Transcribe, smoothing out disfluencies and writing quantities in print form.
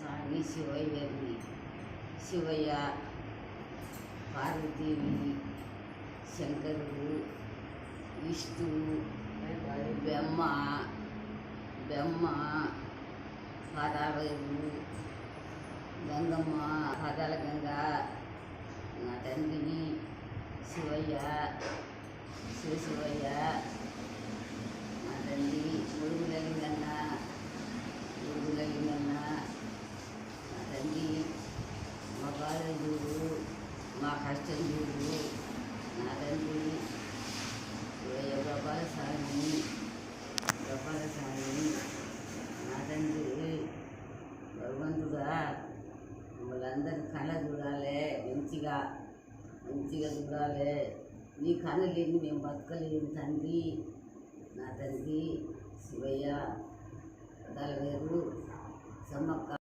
స్వామి శివయ్యది, శివయ్య, పార్వతీదేవి, శంకరుడు, విష్ణువు, బ్రహ్మ, పాదాలయుడు, గంగమ్మ, పాదాల గంగ, నా తండ్రి శివయ్య, శివయ్య, మా తండ్రి ముడుగుల లింగన్న, నా తండ్రి మా బాధ చూడు, మా కష్టం చూడు, నా తండ్రి శివయ్య గోపాల స్వామి, నా తండ్రి భగవంతుడా వాళ్ళందరి కళ చూడాలి, మంచిగా చూడాలి. నీ కళ లేని మేము బతకలేము తండ్రి. నా తండ్రి శివయ్య, వేరు సమ్మక్క.